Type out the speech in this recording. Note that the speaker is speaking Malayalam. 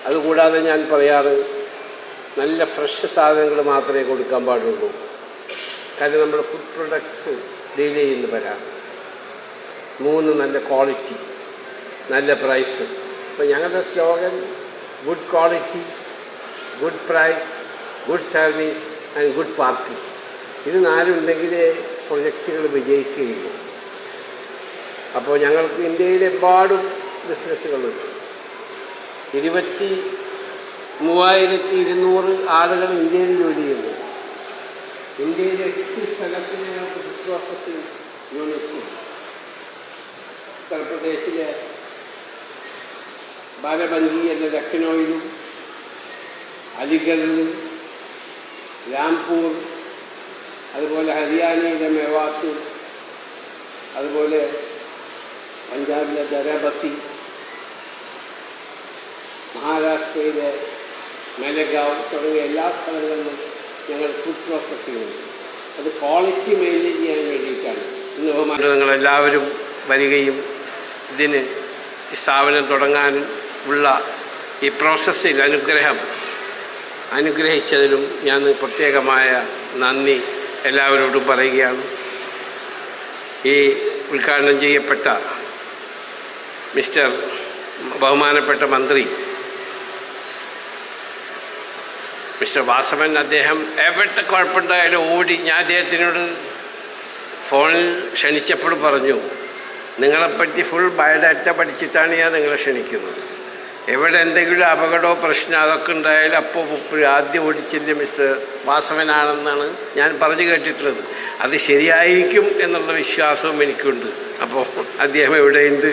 അതുകൂടാതെ ഞാൻ പറയാറ്, നല്ല ഫ്രഷ് സാധനങ്ങൾ മാത്രമേ കൊടുക്കാൻ പാടുള്ളൂ. കാരണം നമ്മൾ ഫുഡ് പ്രൊഡക്ട്സ് ഡീൽ ചെയ്യുന്നവരാണ്. 3 നല്ല ക്വാളിറ്റി, നല്ല പ്രൈസ്. അപ്പോൾ ഞങ്ങളുടെ slogan good quality, good price, good service and good parking. ഇത് 4 ഉണ്ടെങ്കിലേ പ്രൊജക്റ്റുകൾ വിജയിക്കുകയുള്ളൂ. അപ്പോൾ ഞങ്ങൾക്ക് ഇന്ത്യയിലെമ്പാടും ബിസിനസ്സുകളുണ്ട്. 23,200 ആളുകൾ ഇന്ത്യയിൽ ജോലി ചെയ്യുന്നു. ഇന്ത്യയിലെ 8 സ്ഥലത്ത് ഞങ്ങൾക്ക് ഫുഡ് പ്രോസസ്സിംഗ് യൂണിറ്റ്സ്. ഉത്തർപ്രദേശിലെ ബാരബങ്കി എന്ന ലക്നൌവിലും, അലിഗഡിലും, രാംപൂർ, അതുപോലെ ഹരിയാനയിലെ മേവാത്തൂർ, അതുപോലെ പഞ്ചാബിലെ ദരബസി, മഹാരാഷ്ട്രയിലെ മെലഗാവ് തുടങ്ങിയ എല്ലാ സ്ഥലങ്ങളിലും ഞങ്ങൾ ഫുഡ് പ്രോസസ്സിംഗ് ഉണ്ട്. അത് ക്വാളിറ്റി മെയിൻറ്റെയിൻ ചെയ്യാൻ വേണ്ടിയിട്ടാണ്. ഇന്ന് നിങ്ങളെല്ലാവരും വരികയും ഇതിന് ഈ സ്ഥാപനം തുടങ്ങാനും ഉള്ള ഈ പ്രോസസ്സിൽ അനുഗ്രഹിച്ചതിലും ഞാൻ പ്രത്യേകമായ നന്ദി എല്ലാവരോടും പറയുകയാണ്. ഈ ഉദ്ഘാടനം ചെയ്യപ്പെട്ട ബഹുമാനപ്പെട്ട മന്ത്രി മിസ്റ്റർ വാസവൻ, അദ്ദേഹം എവിടെ കുഴപ്പമുണ്ടായാലും ഓടി. ഞാൻ അദ്ദേഹത്തിനോട് ഫോണിൽ ക്ഷണിച്ചപ്പോൾ പറഞ്ഞു, നിങ്ങളെപ്പറ്റി ഫുൾ ബയോഡാറ്റ പഠിച്ചിട്ടാണ് ഞാൻ നിങ്ങളെ ക്ഷണിക്കുന്നത്. എവിടെ എന്തെങ്കിലും അപകടമോ പ്രശ്നമോ അതൊക്കെ ഉണ്ടായാലും അപ്പോൾ ആദ്യം ഓടിച്ചില്ല മിസ്റ്റർ വാസവനാണെന്നാണ് ഞാൻ പറഞ്ഞു കേട്ടിട്ടുള്ളത്. അത് ശരിയായിരിക്കും എന്നുള്ള വിശ്വാസവും എനിക്കുണ്ട്. അപ്പോൾ അദ്ദേഹം എവിടെയുണ്ട്?